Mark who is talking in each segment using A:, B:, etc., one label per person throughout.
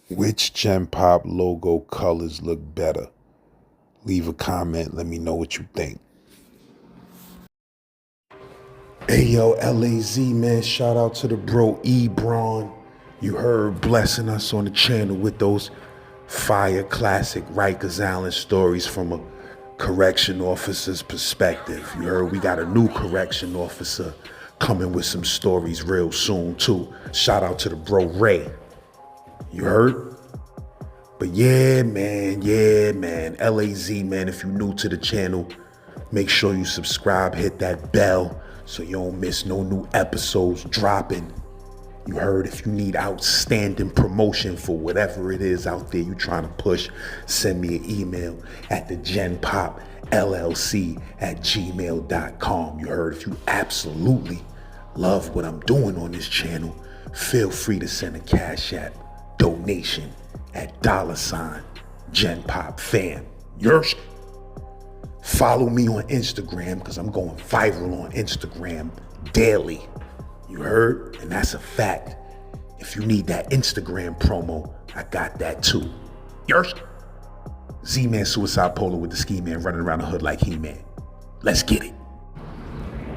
A: Which Gen Pop logo colors look better? Leave a comment. Let me know what you think. Hey, yo, LAZ, man. Shout out to the bro Ebron. You heard blessing us on the channel with those fire classic Rikers Island stories from a correction officer's perspective. You heard we got a new correction officer coming with some stories real soon, too. Shout out to the bro Ray. You heard? But yeah, man. LAZ, man, if you're new to the channel, make sure you subscribe, hit that bell so you don't miss no new episodes dropping. You heard? If you need outstanding promotion for whatever it is out there you trying to push, send me an email at thegenpopllc@gmail.com. You heard? If you absolutely love what I'm doing on this channel, feel free to send a Cash App donation at $GenPopFam. Yersh. Follow me on Instagram because I'm going viral on Instagram daily. You heard? And that's a fact. If you need that Instagram promo, I got that too. Yersh. Z-Man Suicide Polo with the Ski Man running around the hood like He-Man. Let's get it.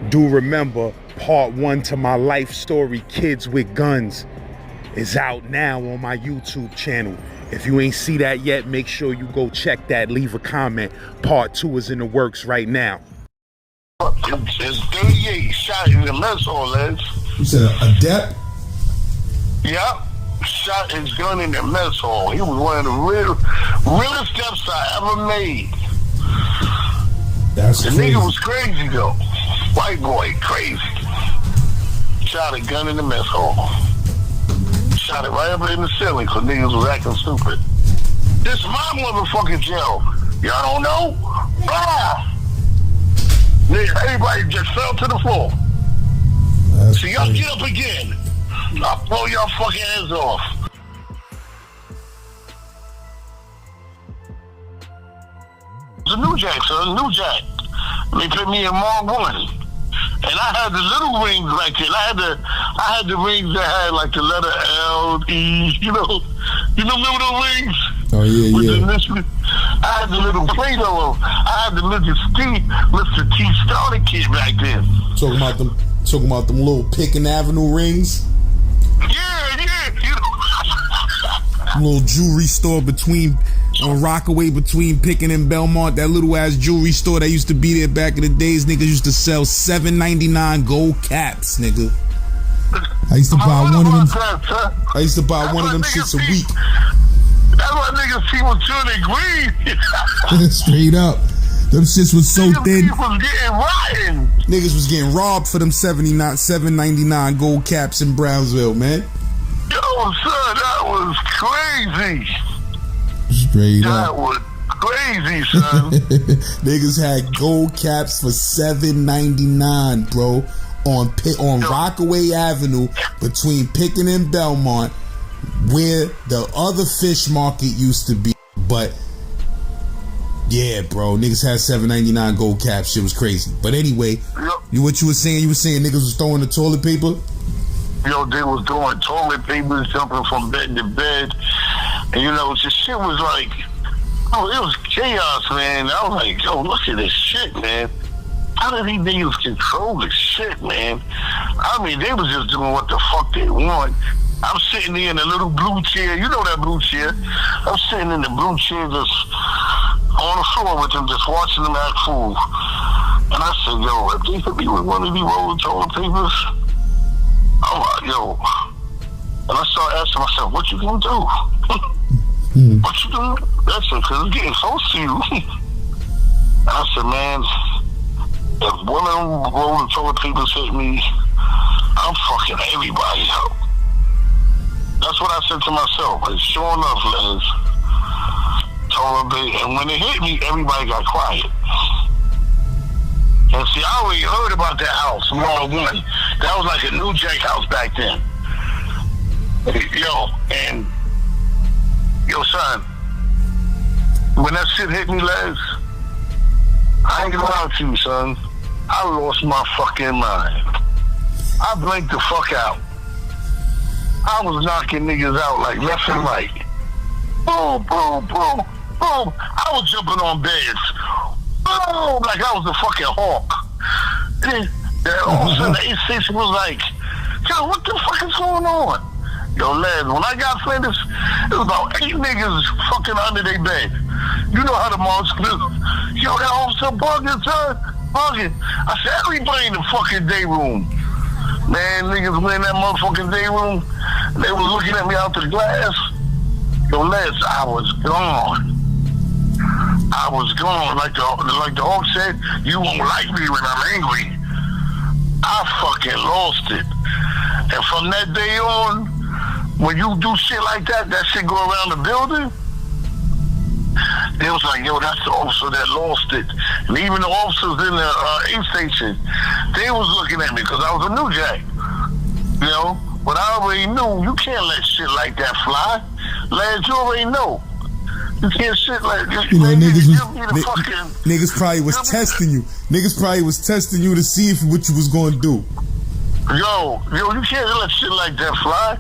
A: Do remember, part 1 to my life story, Kids with Guns, is out now on my YouTube channel. If you ain't see that yet, make sure you go check that, leave a comment. Part 2 is in the works right now.
B: It's 38 shot in the mess hall, Les.
A: You said a dep?
B: Yep. Shot his gun in the mess hall. He was one of the realest steps I ever made.
A: That's
B: the
A: crazy.
B: nigga was crazy though. White boy, crazy. Shot a gun in the mess hall. Shot it right up in the ceiling because niggas was acting stupid. This is my motherfucking jail. Y'all don't know? Ah! Nigga, everybody just fell to the floor. So y'all get up again. I'll blow y'all fucking heads off. It's a new jack, son, new jack. They put me in Mark 1. And I had the little rings like that. I had the rings that had like the letter L, E, you know remember those rings?
A: Oh yeah, yeah.
B: I had the little Play-Doh. I had the Mr. T Starter kid back then.
A: Talking about them little Pickin' Avenue rings?
B: Yeah.
A: Little jewelry store on Rockaway between Pickin' and Belmont. That little ass jewelry store that used to be there back in the days. Niggas used to sell $7.99 gold caps, nigga. I used to buy one of them. I used to buy one of them shits a week.
B: That's why niggas see was turning green.
A: Straight up. Them shits was so thin.
B: Niggas was getting rotten.
A: Niggas was getting robbed for them $7.99 gold caps in Brownsville, man.
B: Yo, son, that was crazy.
A: Straight up.
B: That was crazy, son.
A: Niggas had gold caps for $7.99, bro, on Rockaway Avenue between Pickin' and Belmont, where the other fish market used to be. But yeah, bro, niggas had $7.99 gold caps. Shit was crazy. But anyway, what you were saying niggas was throwing the toilet paper?
B: Yo, they was doing toilet paper, jumping from bed to bed. And the shit was like, it was chaos, man. I was like, yo, look at this shit, man. How did these niggas control this shit, man? I mean, they was just doing what the fuck they want. I'm sitting there in a little blue chair. You know that blue chair. I'm sitting in the blue chair just on the floor with them, just watching them act fool. And I said, yo, if they could be with one of these rolling toilet papers, I'm like, yo. And I started asking myself, what you gonna do? What you gonna do? That's it, because it's getting close to you. And I said, man, if one of them rolling toilet papers hit me, I'm fucking everybody up. That's what I said to myself. But sure enough, Les, toilet paper, and when it hit me, everybody got quiet. And see, I already heard about that house, Mark 1. That was like a new Jack house back then. Yo, son, when that shit hit me, Les, I ain't gonna lie to you, son. I lost my fucking mind. I blinked the fuck out. I was knocking niggas out like left and right. Boom, boom, boom, boom. I was jumping on beds. Boom, like I was a fucking hawk. Then all of a sudden the 86 was like, yo, what the fuck is going on? Yo, Laz, when I got finished, it was about 8 niggas fucking under their bed. You know how the monsters, yo, that officer bugging, son, bugging. I said, everybody in the fucking day room. Man, niggas went in that motherfucking day room. They was looking at me out the glass. Yo, Les, I was gone. I was gone. Like the hawk said, you won't like me when I'm angry. I fucking lost it. And from that day on, when you do shit like that, that shit go around the building, they was like, yo, that's the officer that lost it. And even the officers in the aid station, they was looking at me because I was a new jack. You know? But I already knew you can't let shit like that fly. Lad, you already know. You can't shit like this.
C: You know, niggas probably was testing you. Niggas probably was testing you to see if what you was going to do.
B: Yo, you can't let shit like that fly.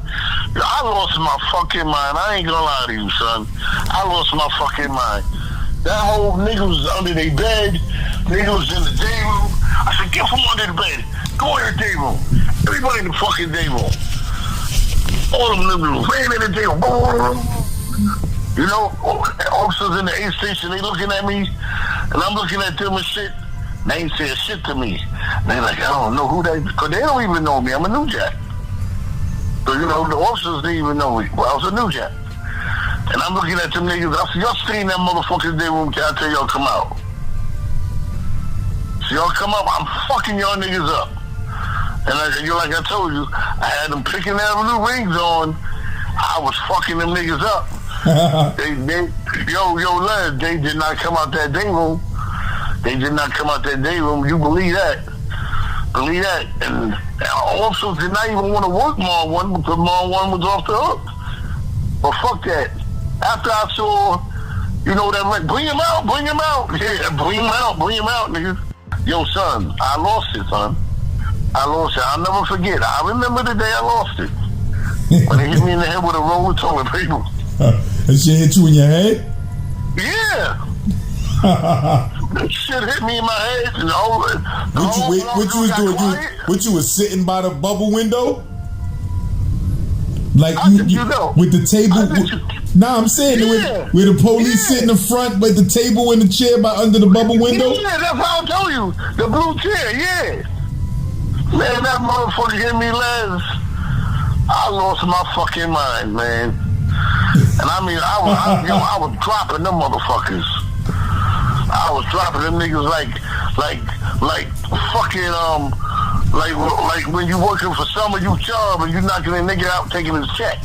B: Yo, I lost my fucking mind. I ain't gonna lie to you, son. I lost my fucking mind. That whole nigga was under their bed. Nigga was in the day room. I said, get from under the bed. Go in the day room. Everybody in the fucking day room. All of them niggas ran in the day room. You know, officers in the aid station, they looking at me, and I'm looking at them and shit. They ain't saying shit to me. They like, I don't know who they, because they don't even know me. I'm a new jack. So, you know, the officers didn't even know me. Well, I was a new jack. And I'm looking at them niggas. I said, y'all stay in that motherfucking day room till I tell y'all come out. So y'all come up, I'm fucking y'all niggas up. And like I told you, I had them picking their little rings on. I was fucking them niggas up. Lad, they did not come out that day room. They did not come out that day room. You believe that? Believe that? And officers did not even want to work Mall 1 because Mall 1 was off the hook. But fuck that. After I saw, you know, that like, bring him out. Yeah, bring him out, nigga. Yo, son, I lost it, son. I lost it. I'll never forget. I remember the day I lost it. When they hit me in the head with a roll of toilet paper.
C: That shit hit you in your head?
B: Yeah. That shit hit me in my head. What
C: you was doing? What you was sitting by the bubble window? Like you know? With the table? Nah, I'm saying with the police sitting in the front, but the table and the chair by under the bubble window?
B: Yeah, that's how I told you. The blue chair, yeah. Man, that motherfucker hit me, Les. I lost my fucking mind, man. And I mean, I was dropping them motherfuckers. I was dropping them niggas like fucking like when you working for some of you job and you knocking a nigga out taking his check.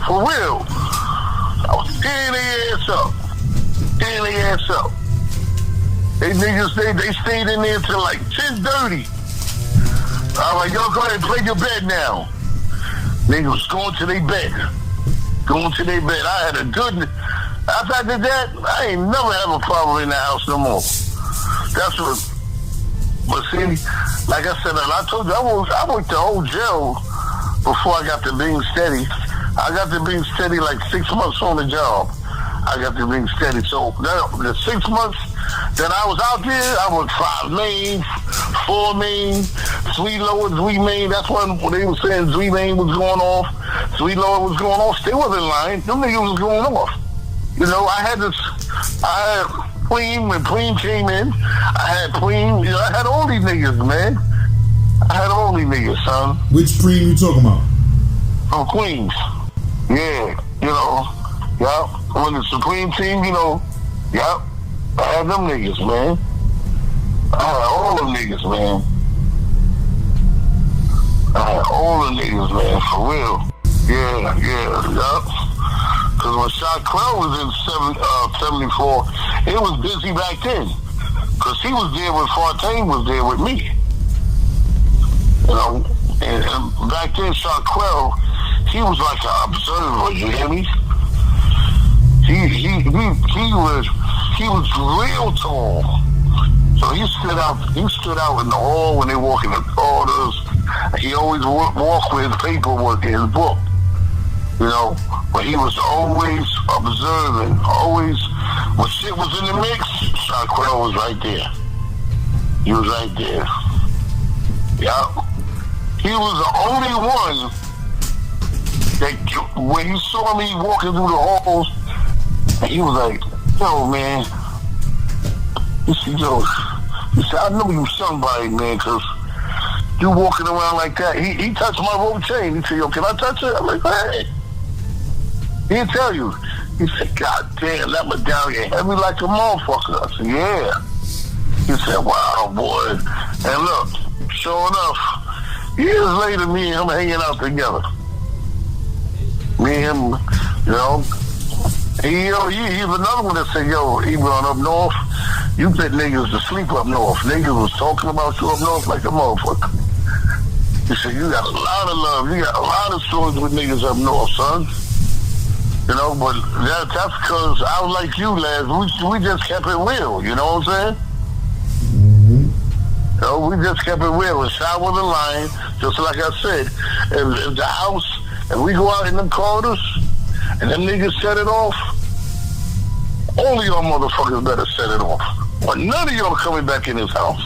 B: For real. I was tearing their ass up. They niggas, they stayed in there till like 10:30. I was like, y'all go ahead and play your bed now. Niggas was going to their bed. I had a good, after that, I ain't never have a problem in the house no more. That's what, but see, like I said, I told you, I worked the whole jail before I got to being steady. I got to being steady like 6 months on the job. I got to being steady. So the 6 months that I was out there, I worked 5 main, 4 main, 3 lower, 3 main. That's when they were saying 3 main was going off, 3 lower was going off. They wasn't lying. Them niggas was going off. You know, I had Queen, when Queen came in, I had all these niggas, man. I had all these niggas, son.
C: Which Preem you talking about?
B: From Queens. Yeah, you know, yeah. When the Supreme Team, you know, yeah, I had them niggas, man. I had all them niggas, man. For real. Yeah. Because when Shot Crow was in 74, it was busy back then. Because he was there when Fontaine was there with me. You know, and back then, Shot Crow, he was like an observer, you hear me? He was real tall. So he stood out in the hall when they walk in the corridors. He always walked with his paperwork in his book. You know, but he was always observing, always, when shit was in the mix, Shaquille was right there. He was right there. Yeah. He was the only one that, when he saw me walking through the halls, he was like, yo, man. He said, yo, I know you somebody, man, because you walking around like that. He touched my rope chain. He said, yo, can I touch it? I'm like, hey. He didn't tell you. He said, God damn, that medallion heavy like a motherfucker. I said, yeah. He said, wow, boy. And look, sure enough, years later, me and him hanging out together. Me and him, you know. He's another one that said, yo, Ebron up north, you put niggas to sleep up north. Niggas was talking about you up north like a motherfucker. He said, you got a lot of love. You got a lot of stories with niggas up north, son. You know, but that's because I was like you, Laz. We just kept it real, you know what I'm saying?
C: Mm-hmm.
B: You know, we just kept it real and shot with a line, just like I said. If the house, if we go out in them corridors and them niggas set it off, all of y'all motherfuckers better set it off. Or none of y'all coming back in this house.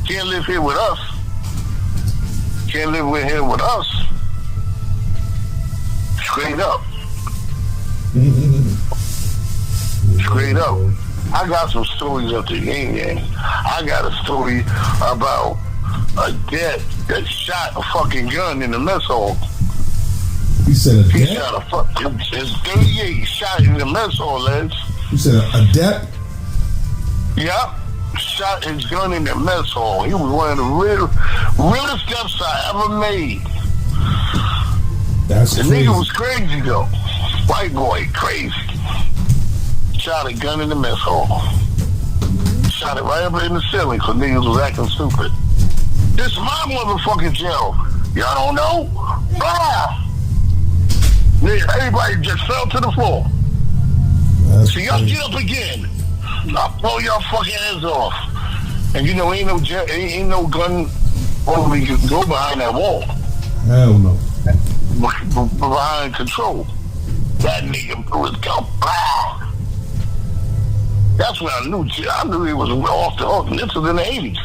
B: Can't live here with us. Can't live here with us. Straight up. Straight up. I got some stories of the yin-yang. I got a story about a dad that shot a fucking gun in the mess hall.
C: You said a
B: He
C: dep?
B: shot a fucking, it's 38 shot in the mess hall, lads.
C: You said a dep?
B: Yeah. Shot his gun in the mess hall. He was one of the realest steps I ever made.
C: That's
B: The
C: crazy.
B: nigga was crazy though. White boy, crazy. Shot a gun in the mess hall. Shot it right up in the ceiling because niggas was acting stupid. This is my motherfucking jail. Y'all don't know? Ah! Nigga, everybody just fell to the floor.
C: That's
B: So y'all
C: crazy.
B: get up again. I'll blow y'all fucking heads off. And you know, ain't no gun only can go behind that wall.
C: Hell no.
B: Behind control. That nigga was going, pow. That's when I knew he was off the hook. And this was in the 80s.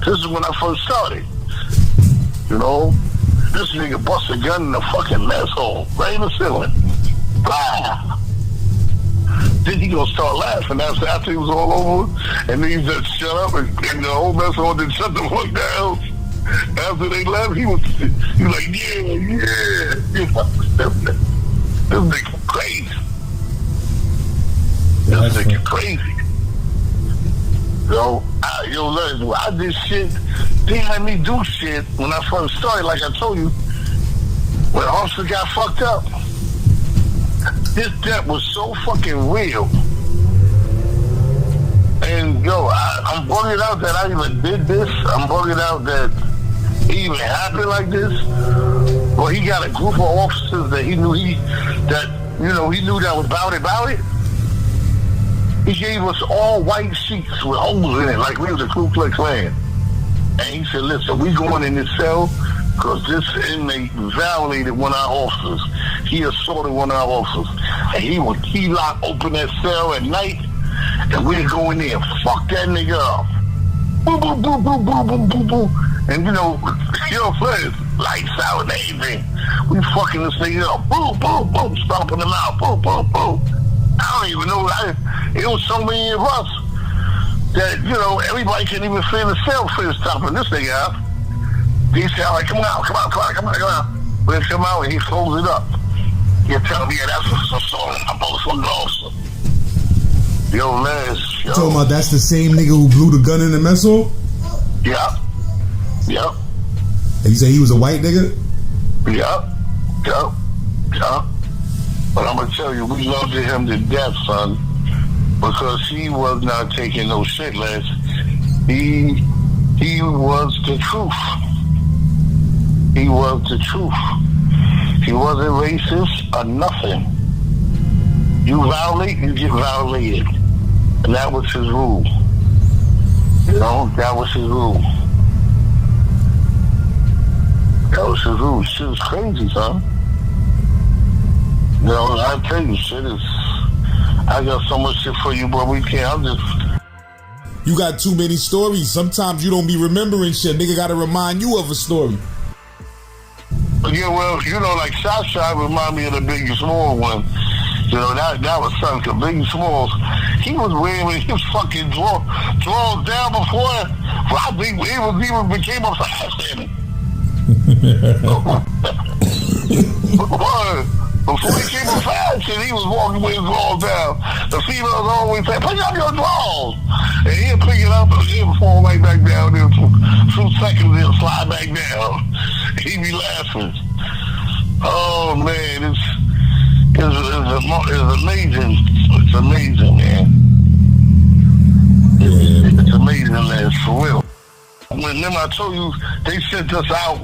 B: This is when I first started. You know? This nigga bust a gun in the fucking mess hall. Right in the ceiling. Pow. Then he gonna start laughing after he was all over. And then he just shut up and the whole mess hall didn't shut the fuck down. After they left, he was like, yeah. This nigga crazy. This nigga crazy. Yo, I did shit. They had me do shit when I first started, like I told you. When officer got fucked up, this debt was so fucking real. And yo, I'm bugging out that I even did this. I'm bugging out that it even happened like this. Well, he got a group of officers that he knew that was about it. He gave us all white sheets with holes in it, like we was a Ku Klux Klan. And he said, listen, we going in this cell because this inmate violated one of our officers. He assaulted one of our officers. And he would key lock open that cell at night, and we'd go in there and fuck that nigga up. Boo, boo, boo, boo, boo, boo, boo, boo. And friends, lights out and everything. We fucking this nigga up. Boom, boom, boom, stomping him out. Boom, boom, boom. I don't even know. It was so many of us that, everybody can't even feel the cell for stomping this nigga out. He said, all right, come on. When he come out and he closed it up. He'll tell me, that's what's assault. I'm both from the officer. Yo, Laz.
C: You talking about that's the same nigga who blew the gun in the mess hall?
B: Yeah.
C: And you say he was a white nigga?
B: Yeah. But I'm gonna tell you, we loved him to death, son, because he was not taking no shit, Les. He was the truth. He was the truth. He wasn't racist or nothing. You violate, you get violated. And that was his rule. That was his rule. Shit was crazy, son. I tell you, shit is. I got so much shit for you, but we can't. I'm just.
C: You got too many stories. Sometimes you don't be remembering shit. Nigga gotta remind you of a story.
B: Yeah, well, like Shot remind me of the Biggie Small one. That was something. Biggie Smalls, he was wearing his fucking drawers down before. I think he was even became a fast. Before he came a fashion, he was walking with his drawers down. The females always say, "Pick up your drawers," and he'll pick it up and he'll fall right back down. Then for a few seconds, he'll slide back down. He be laughing. Oh man, it's amazing. It's amazing, man. It's amazing, man. It's for real. Remember I told you they sent us out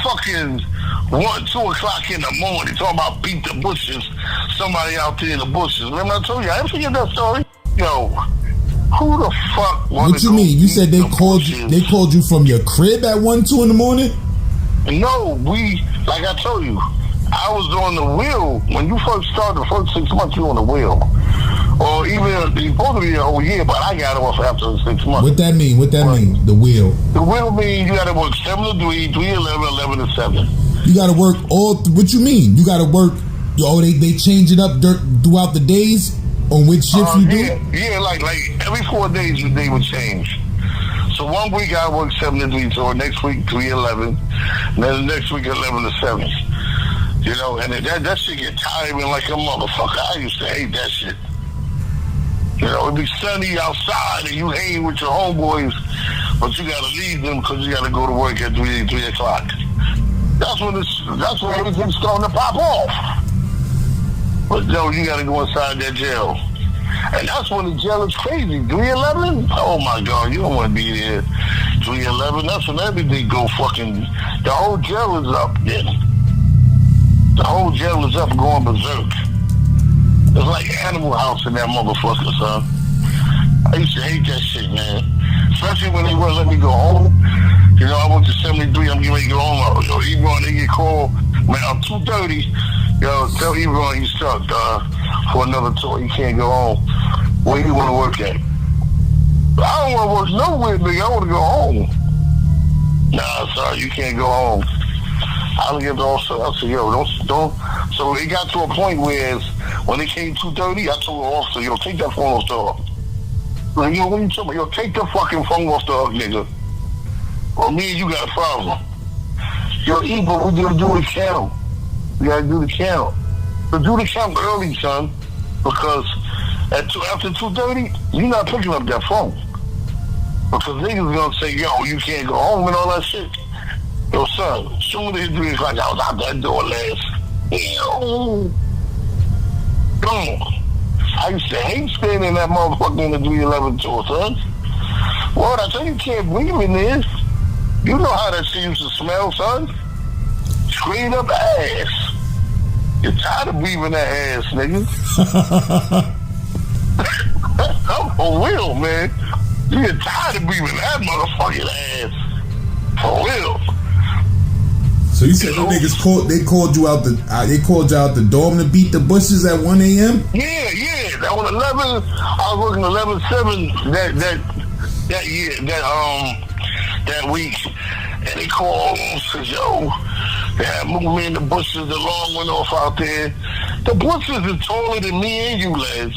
B: fucking 1-2 o'clock in the morning talking about beat the bushes. Somebody out there in the bushes. Remember I told you? I didn't forget that story. Yo, who the fuck?
C: What you mean? You said they called you? They called you from your crib at 1-2 in the morning?
B: No, like I told you, I was on the wheel when you first started. The first 6 months, you on the wheel. Or even, it's supposed to be a whole year, but I got off after the 6 months.
C: What that mean? What that mean? The wheel? The
B: wheel means you got to work 7 to 3, 3 to 11, 11 to 7.
C: You got to work what you mean? You got to work, they change it up throughout the days on which shift you do?
B: Yeah, like every 4 days they would change. So 1 week I work 7 to 3, so next week 3 to 11, and then the next week 11 to 7. And that shit get tiring like a motherfucker. I used to hate that shit. It'd be sunny outside and you hang with your homeboys, but you gotta leave them because you gotta go to work at 3 o'clock. That's when everything's starting to pop off. But you gotta go inside that jail. And that's when the jail is crazy. 311? Oh my God, you don't want to be there. 311, that's when everything go fucking, the whole jail is up then. The whole jail is up going berserk. It's like Animal House in that motherfucker, son. I used to hate that shit, man. Especially when they wouldn't let me go home. I went to 73, I'm getting ready to go home. Ebron, they get called around 2:30. Tell Ebron he's stuck for another tour. He can't go home. Where you want to work at? I don't want to work nowhere, nigga. I want to go home. Nah, sorry, you can't go home. I look at the officer. I said, don't. So it got to a point where when it came 2:30, I told the officer, take that phone off the hook. Like, what are you talking about? Take the fucking phone off the hook, nigga. Or me and you got a problem. Ebron, we gotta do the count. We gotta do the count. But do the count early, son, because after 2:30, you're not picking up that phone. Because niggas gonna say, you can't go home and all that shit. Son, soon as 3 o'clock, I was out that door last. I used to hate staying in that motherfucker in the 311 tour, son. Lord, I tell you can't breathe in this. You know how that shit used to smell, son. Straight up ass. You're tired of breathing that ass, nigga. I'm for real, man. You get tired of breathing that motherfucking ass. For real.
C: So you said the niggas called you out the dorm to beat the bushes at 1 a.m.?
B: Yeah. That was 11. I was working 11/7 that year, that week, and they called and said, they had moved me in the bushes. The alarm went off out there. The bushes is taller than me and you, Les.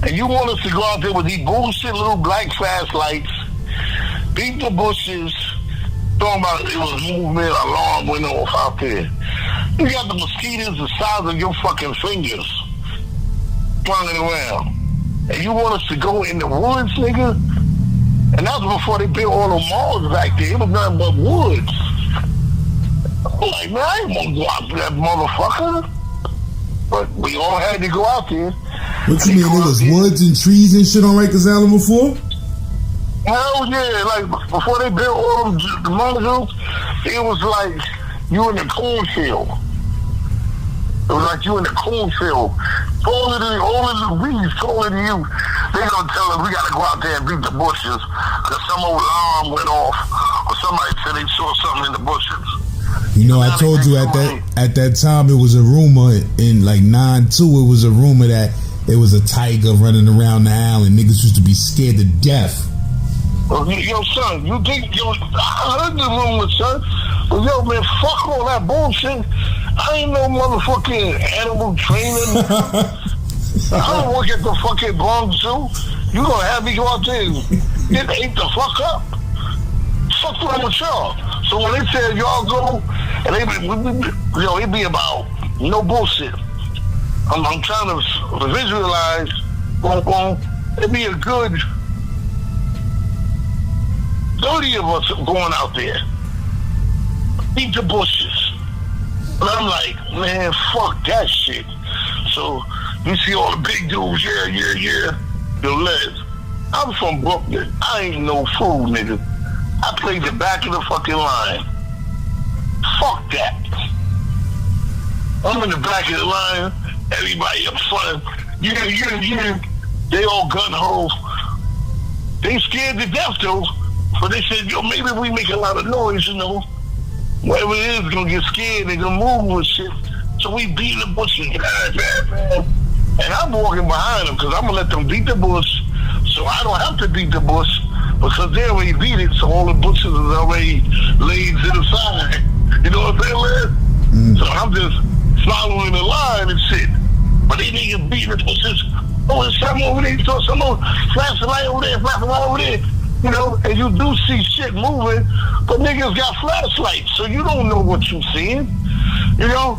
B: And you want us to go out there with these bullshit little black fast lights, beat the bushes. Talking about it was movement, alarm went off out there. You got the mosquitoes the size of your fucking fingers flying around. And you want us to go in the woods, nigga? And that was before they built all the malls back there. It was nothing but woods. I'm like, man, I ain't want to go out to that motherfucker. But we all had to go out there.
C: What you mean, there was woods and trees and shit on Rikers Island before?
B: Hell yeah, like before they built all the modules, it was like you in the cornfield. It was like you in the cornfield. All of the weeds taller than you. They gonna tell us we gotta go out there and beat the bushes because some old alarm went off or somebody said they saw something in the bushes.
C: You know, I told you at that time it was a rumor in like 9/2. It was a rumor that it was a tiger running around the island. Niggas used to be scared to death.
B: Yo, son, you think I heard the rumor, son. But yo, man, fuck all that bullshit. I ain't no motherfucking animal trainer. I don't work at the fucking Bronx Zoo. You gonna have me go out there and get ate the fuck up? Fuck wrong with y'all? So when they said y'all go, and it be about no bullshit. I'm trying to visualize. It'd be a good 30 of us going out there. Beat the bushes. And I'm like, man, fuck that shit. So you see all the big dudes, yeah. Yo, Les, I'm from Brooklyn. I ain't no fool, nigga. I played the back of the fucking line. Fuck that. I'm in the back of the line. Everybody up front. They all gun-ho. They scared to death, though. But they said, yo, maybe if we make a lot of noise, you know, whatever it is, gonna get scared, they gonna move and shit. So we beat the bushes. And I'm walking behind them because I'm gonna let them beat the bush so I don't have to beat the bush because they already beat it, so all the bushes is already laid to the side. You know what I'm saying, man? So I'm just following the line and shit. But they niggas beating the bushes. Oh, there's some over there, so some more flash the light over there, flash the light over there. You know, and you do see shit moving, but niggas got flashlights, so you don't know what you seeing. You know?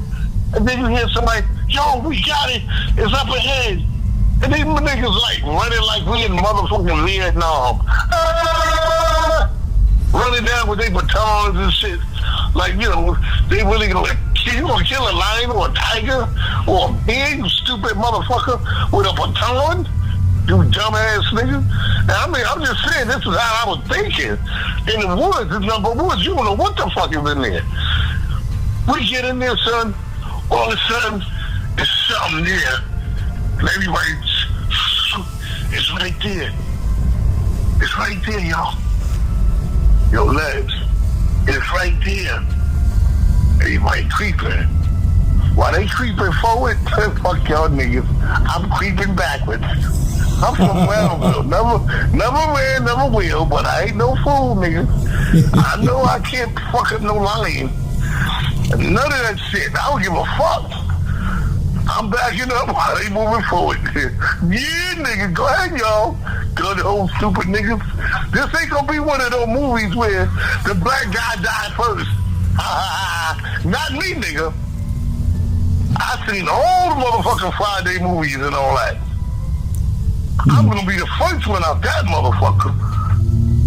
B: And then you hear somebody, yo, we got it, it's up ahead. And these niggas like running like we in motherfucking Vietnam. Running down with their batons and shit. Like, you know, they really gonna kill a lion or a tiger or a bear, you stupid motherfucker, with a baton? You dumbass nigga. And I mean, I'm just saying, this is how I was thinking. In the woods, it's number woods, you don't know what the fuck is in there. We get in there, son, all of a sudden, there's something there. And everybody, it's right there. It's right there, y'all. Yo, Les, it's right there. Everybody creeping. While they creeping forward, fuck y'all niggas, I'm creeping backwards. I'm from Brownsville. Never ran, never will, but I ain't no fool, nigga. I know I can't fuck up no lion. None of that shit. I don't give a fuck. I'm backing up while they moving forward. Yeah, nigga, go ahead, y'all. Good old stupid niggas. This ain't gonna be one of those movies where the black guy died first. Not me, nigga. I seen all the motherfucking Friday movies and all that. I'm gonna be the first one out that motherfucker.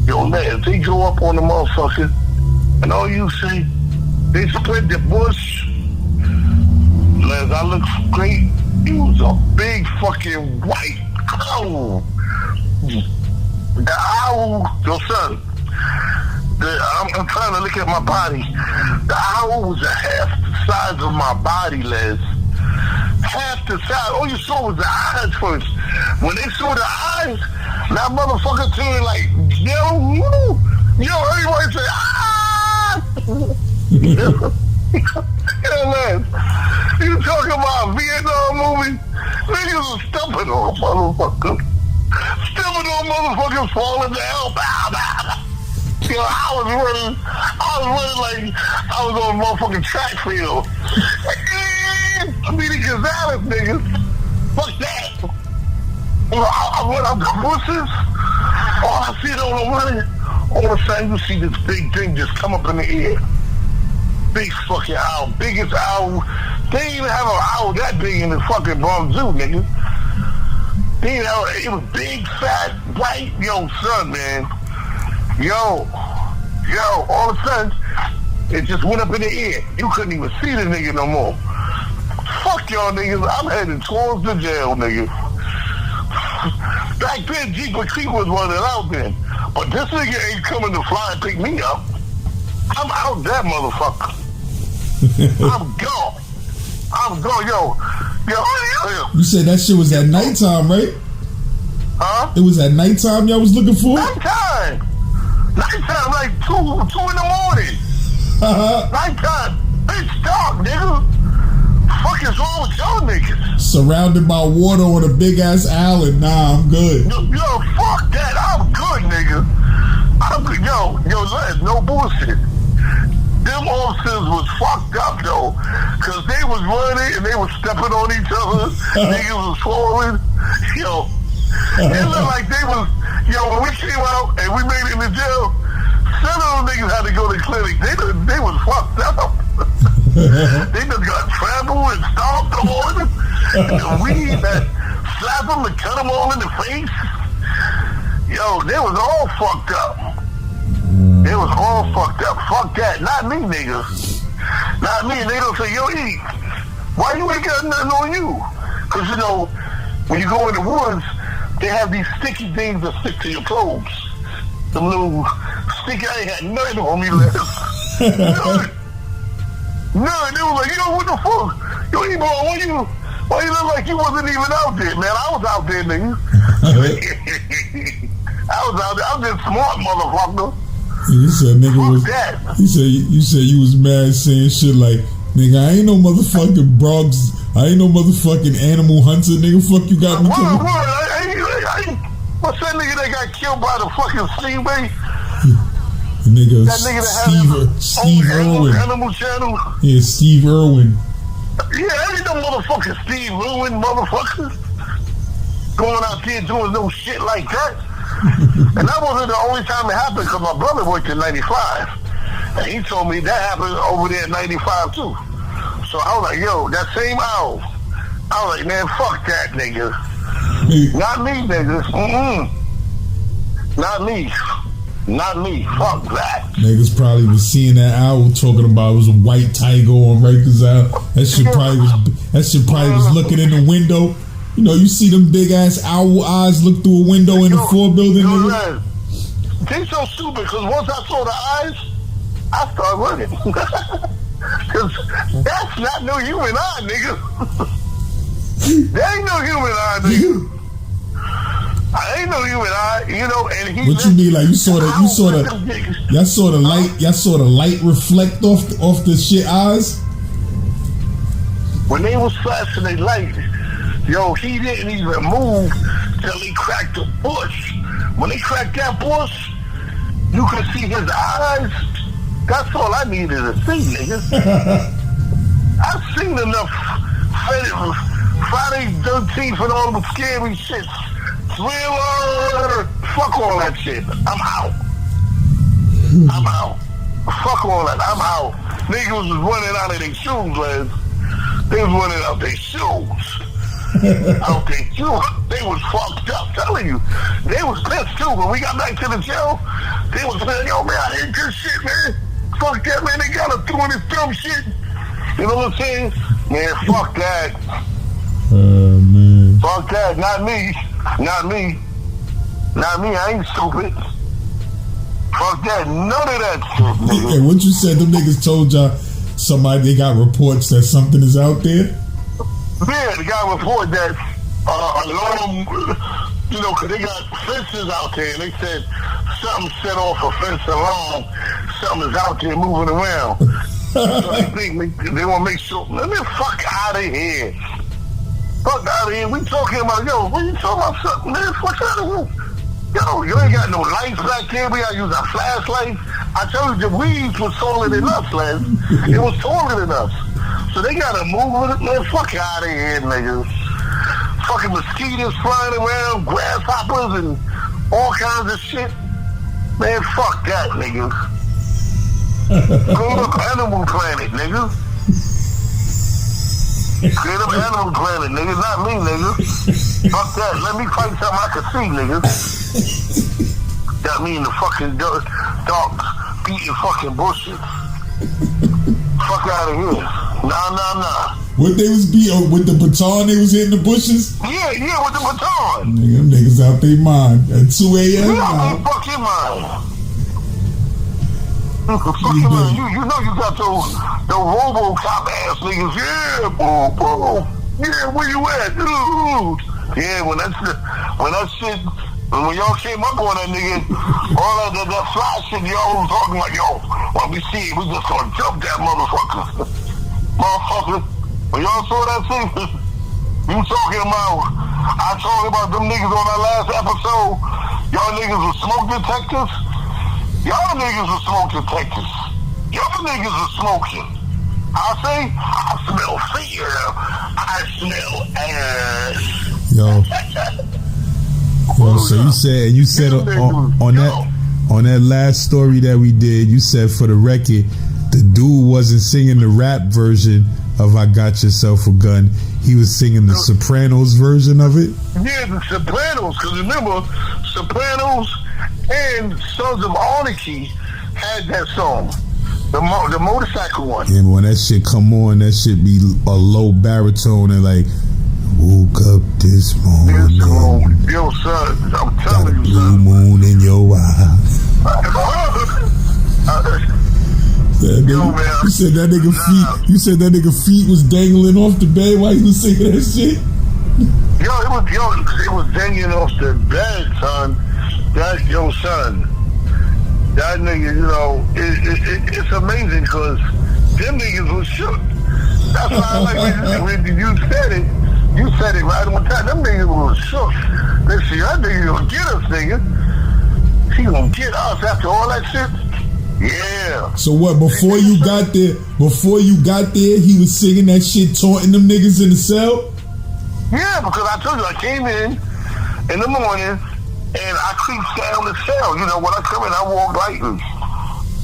B: Yo, man, if they go up on the motherfucker and all you say, they split the bush. As I look great, it was a big fucking white owl. The owl, yo son, I'm trying to look at my body. The owl was a half the size of my body, Les. Half the size. All you saw was the eyes first. When they saw the eyes, that motherfucker turned like, yo, everybody say, ah! Les, you talking about a Vietnam movie? Niggas was stepping on motherfuckers. Stepping on motherfuckers falling down. You know, I was running like I was on a motherfucking track field. I'm beating Gonzalez, niggas. Fuck that. I run up the bushes. All I see it on the running. All of a sudden you see this big thing just come up in the air. Big fucking owl. Biggest owl. They didn't even have an owl that big in the fucking Bronx Zoo, nigga. They didn't have, it was big, fat, white. Yo, son, man. Yo, all of a sudden, it just went up in the air. You couldn't even see the nigga no more. Fuck y'all niggas, I'm heading towards the jail, nigga. Back then, Jeep and Creek was running out then. But this nigga ain't coming to fly and pick me up. I'm out that motherfucker. I'm gone. Yo.
C: You said that shit was at nighttime, right?
B: Huh?
C: It was at nighttime y'all was looking for?
B: Nighttime, like 2 in the morning. Nighttime. It's dark, nigga. Fuck is wrong with y'all niggas?
C: Surrounded by water on a big ass island. Nah, I'm good.
B: Yo, fuck that. I'm good, nigga. I'm good. Yo, Les, no bullshit. Them officers was fucked up though, cause they was running and they was stepping on each other. Niggas was falling. Yo, it looked like they was. Yo, when we came out and we made it in the jail, some of them niggas had to go to the clinic. They was fucked up. They just got trampled and stomped on, and the weed that slapped them and cut them all in the face. Yo, they was all fucked up. They was all fucked up. Fuck that. Not me, niggas. Not me. And they don't say, yo, E, why you ain't got nothing on you? Because, you know, when you go in the woods, they have these sticky things that stick to your clothes. The little sticky, I ain't had nothing on me left. No, they was like, yo, what the fuck? Yo, Ebron, why you look like you wasn't even out there? Man, I was out there, nigga. I was out there. I'm just smart, motherfucker.
C: You said nigga
B: Fuck
C: was
B: that.
C: You said you was mad saying shit like, nigga, I ain't no motherfucking Bronx, I ain't no motherfucking animal hunter, nigga. Fuck you got me.
B: What's that nigga that got killed by the fucking Seaway?
C: Nigga,
B: That nigga that had
C: Steve Irwin.
B: Animal Channel.
C: Yeah, Steve Irwin.
B: Yeah, ain't no motherfucking Steve Irwin, motherfucker. Going out there doing no shit like that. And that wasn't the only time it happened, because my brother worked in 95. And he told me that happened over there in 95 too. So I was like, yo, that same owl. I was like, man, fuck that nigga. Not me, niggas. Not me. Not me. Fuck that.
C: Niggas probably was seeing that owl talking about it was a white tiger on Rikers Island. That shit probably was looking in the window. You know, you see them big ass owl eyes look through a window in the 4 building.
B: Man, they so stupid, because once I saw the eyes, I started running. Because that's not no human eye, nigga. That ain't no human eye, nigga. I ain't no human eye, you know. And he.
C: What you mean? Like you saw the light reflect off the shit eyes.
B: When they was flashing their light, yo, he didn't even move till he cracked the bush. When they cracked that bush, you could see his eyes. That's all I needed to see, nigga. I've seen enough Friday 13th and all the scary shit. Thriller, fuck all that shit. I'm out. Fuck all that. I'm out. Niggas was running out of their shoes, man. They was running out their shoes. They was fucked up, telling you. They was pissed too. When we got back to the jail, they was saying, yo, man, I hate this shit, man. Fuck that, man. They got us doing this dumb shit. You know what I'm saying? Man, fuck that.
C: Man.
B: Fuck that. Not me. I ain't stupid. Fuck that. None of that shit, nigga.
C: Hey, what you said, them niggas told y'all they got reports that something is out there?
B: Yeah, they got a report that alarm, you know, because they got fences out there, and they said something set off a fence alarm. Something is out there moving around. So they think they want to make sure. Let me fuck out of here. Fuck out of here. We talking about, yo, what you talking about something, man? Fuck out of here. Yo, you ain't got no lights back there. We gotta use our flashlight. I told you the weeds was taller than us, man. It was taller than us. So they gotta move with it, man. Fuck out of here, niggas. Fucking mosquitoes flying around, grasshoppers, and all kinds of shit. Man, fuck that, niggas. Straight up Animal Planet, niggas. Straight up Animal Planet, niggas. Not me, niggas. Fuck that. Let me fight something I can see, niggas. Got me in the fucking dark, beating fucking bullshit. Fuck out of here. Nah.
C: What they was beating with the baton? They was hitting the bushes.
B: Yeah, with the baton.
C: Nigga, them niggas out their mind at 2 a.m.
B: Yeah, fuck your mind. You know you got those RoboCop ass niggas. Yeah, bro. Yeah, where you at? Ooh. Yeah, when that shit And when y'all came up on that nigga, all that fly shit, y'all was talking like, yo, when we see it, we just gonna jump that motherfucker. Motherfucker, when y'all saw that scene, you talking about, I talking about them niggas on our last episode, y'all niggas were smoke detectors? Y'all niggas were smoke detectors. Y'all niggas were smoking. I say, I smell fear. I smell ass.
C: Yo, so you said on that last story that we did, you said for the record, the dude wasn't singing the rap version of "I Got Yourself a Gun." He was singing the Sopranos version of it.
B: Yeah, the Sopranos. Because remember, Sopranos and Sons of Anarchy had that song, the motorcycle one.
C: Yeah, but when that shit come on, that shit be a low baritone and like, woke up this morning.
B: Yo, son, I'm
C: got
B: telling
C: a
B: you,
C: blue
B: son.
C: moon in your eye.
B: Yo, man,
C: you said that nigga feet. You said that nigga feet was dangling off the bed while he was singing that shit.
B: It was dangling off the bed, son. Son. That nigga, it's amazing because them niggas was shook. That's why I like when you said it. You said it right on time. Them niggas was shook. They see that nigga gonna get us, nigga. He gonna get us after all that shit. Yeah.
C: So what? Before you got there, he was singing that shit, taunting them niggas in the cell.
B: Yeah, because I told you I came in the morning and I creeped down the cell. You know, when I come in, I walk lightly.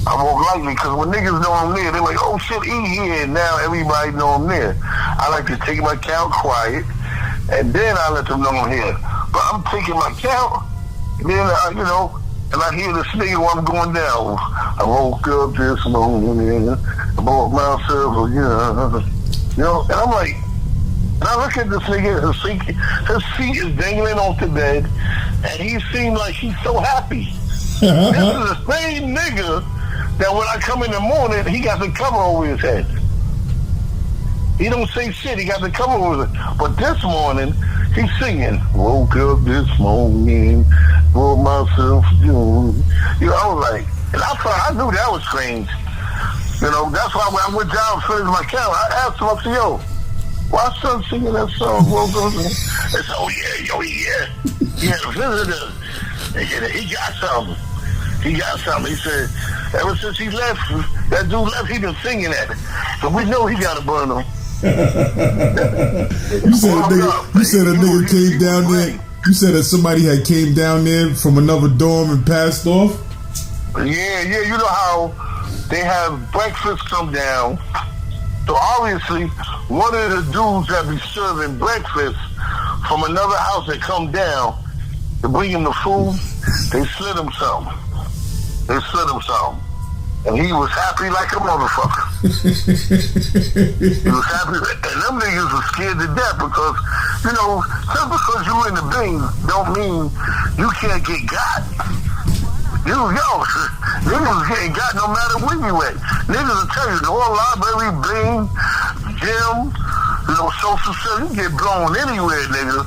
B: Because when niggas know I'm there, they're like, oh shit, he here. And now everybody know I'm there. I like to take my count quiet, and then I let them know I'm here. But I'm taking my count, and then, and I hear this nigga while I'm going down. I woke up this morning, I bought myself and I'm like, and I look at this nigga, his feet is dangling off the bed, and he seemed like he's so happy. This is the same nigga that when I come in the morning, he got the cover over his head. He don't say shit, he got the cover over his head. But this morning, he's singing, woke up this morning, for myself, I was like, and I knew that was strange. That's why when I went down and finished my count, I asked him, I said, yo, why son singing that song? They said, oh yeah. He had a visitor. He got something. He said, ever since he left, that dude left, he been singing that. So we know he got a burner.
C: You said a nigga came down there. You said that somebody had came down there from another dorm and passed off?
B: Yeah, you know how they have breakfast come down. So obviously, one of the dudes that be serving breakfast from another house that come down to bring him the food, they slid him something. And he was happy like a motherfucker. He was happy. And them niggas were scared to death because, just because you in the bing don't mean you can't get got. Niggas was getting got no matter where you at. Niggas will tell you, the whole library, bing, gym, social stuff, you get blown anywhere, nigga.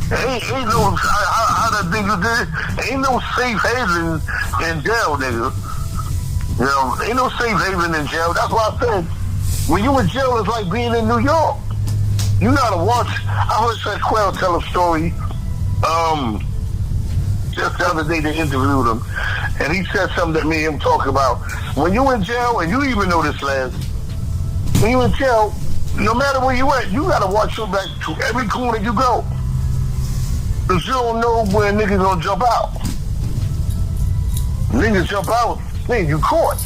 B: Ain't no, how that thing you did, ain't no safe haven in jail, nigga. Ain't no safe haven in jail. That's why I said, when you in jail, it's like being in New York. You gotta watch. I heard Seth Quayle tell a story, just the other day they interviewed him, and he said something that me and him talk about. When you in jail, and you even know this, Laz, when you in jail, no matter where you at, you gotta watch your back to every corner you go. Because you don't know when niggas gonna jump out. Niggas jump out, man, you caught.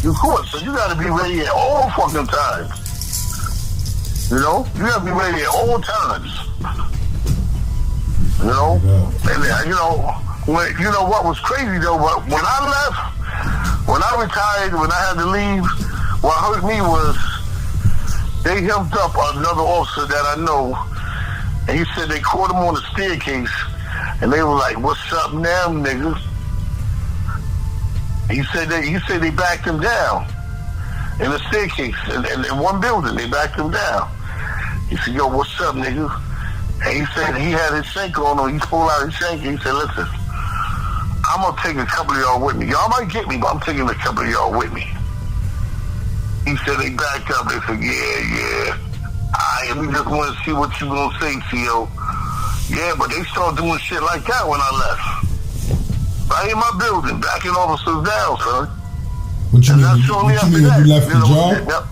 B: So you gotta be ready at all fucking times. You gotta be ready at all times. And what was crazy though, but when I left, when I retired, when I had to leave, what hurt me was they hemmed up another officer that I know, and he said they caught him on the staircase, and they were like, "What's up now, niggas?" He said they backed him down in the staircase in one building. They backed him down. He said, "Yo, what's up, nigga?" And he said he had his shank on him. He pulled out his shank and he said, listen, I'm going to take a couple of y'all with me. Y'all might get me, but I'm taking a couple of y'all with me. He said they backed up. They said, yeah. We just want to see what you going to say, CO. Yeah, but they started doing shit like that when I left. Right in my building, backing officers down, son.
C: What you mean? What you mean when you left the job?
B: Yep.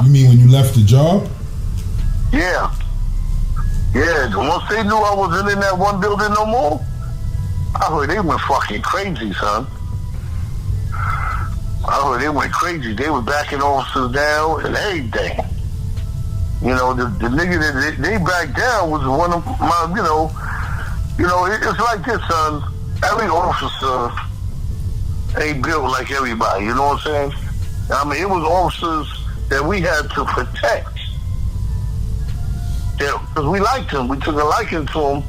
C: You mean when you left the job?
B: Yeah. Once they knew I wasn't in that one building no more, I heard they went fucking crazy, son. I heard they went crazy. They were backing officers down and everything. You know, the nigga that they backed down was one of my, it's like this, son. Every officer ain't built like everybody, you know what I'm saying? I mean, it was officers that we had to protect. Because we liked them. We took a liking to them,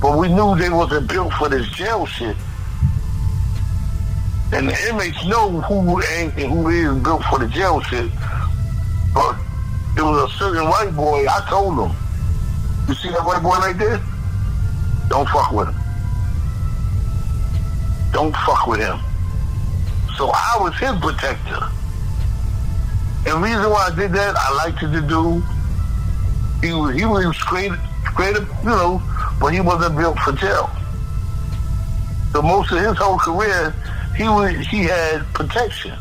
B: but we knew they wasn't built for this jail shit. And the inmates know who ain't and who is built for the jail shit. But it was a certain white boy, I told him, you see that white boy right there? Don't fuck with him. Don't fuck with him. So I was his protector. And the reason why I did that, I liked the dude. He was straight, but he wasn't built for jail. So most of his whole career, he had protection.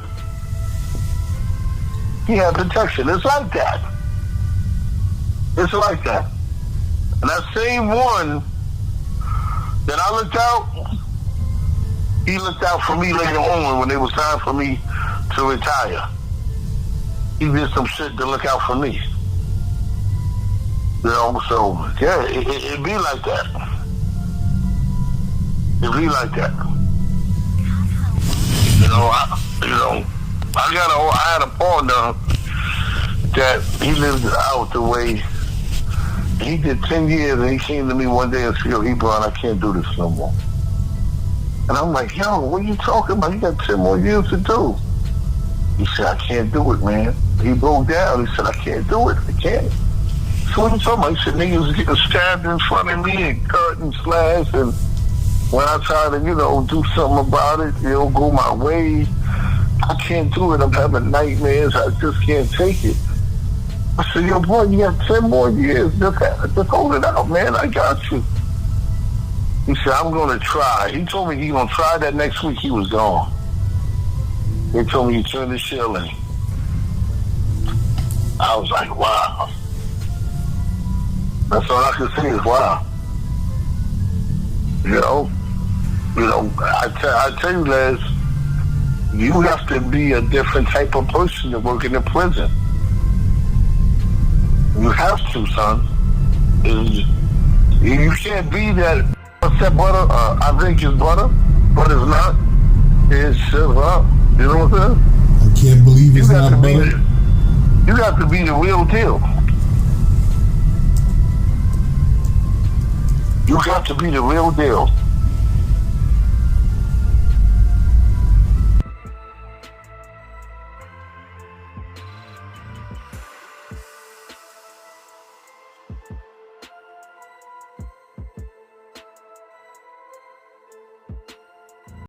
B: He had protection. It's like that. And that same one that I looked out, he looked out for me later on when it was time for me to retire. He did some shit to look out for me. You know, so yeah, it be like that. It be like that. I had a partner that he lived out the way. He did 10 years and he came to me one day and said, yo, Ebron, I can't do this no more. And I'm like, yo, what are you talking about? You got 10 more years to do. He said, I can't do it, man. He broke down. He said, I can't do it. I can't. So what are you talking about? He said, niggas was getting stabbed in front of me and cut and slashed. And when I try to, do something about it, it don't go my way. I can't do it. I'm having nightmares. I just can't take it. I said, yo, boy, you got 10 more years. Just hold it out, man. I got you. He said, I'm going to try. He told me he going to try. That next week he was gone. They told me he turned his shell in. I was like, wow. That's all I could say is wow. I tell you, Les, you have to be a different type of person to work in a prison. You have to, son. You can't be that. What's that butter? I think it's butter, but it's not. It's sugar. You know what I'm saying?
C: I can't believe it's not butter.
B: You got to be the real deal. You got to be the real deal.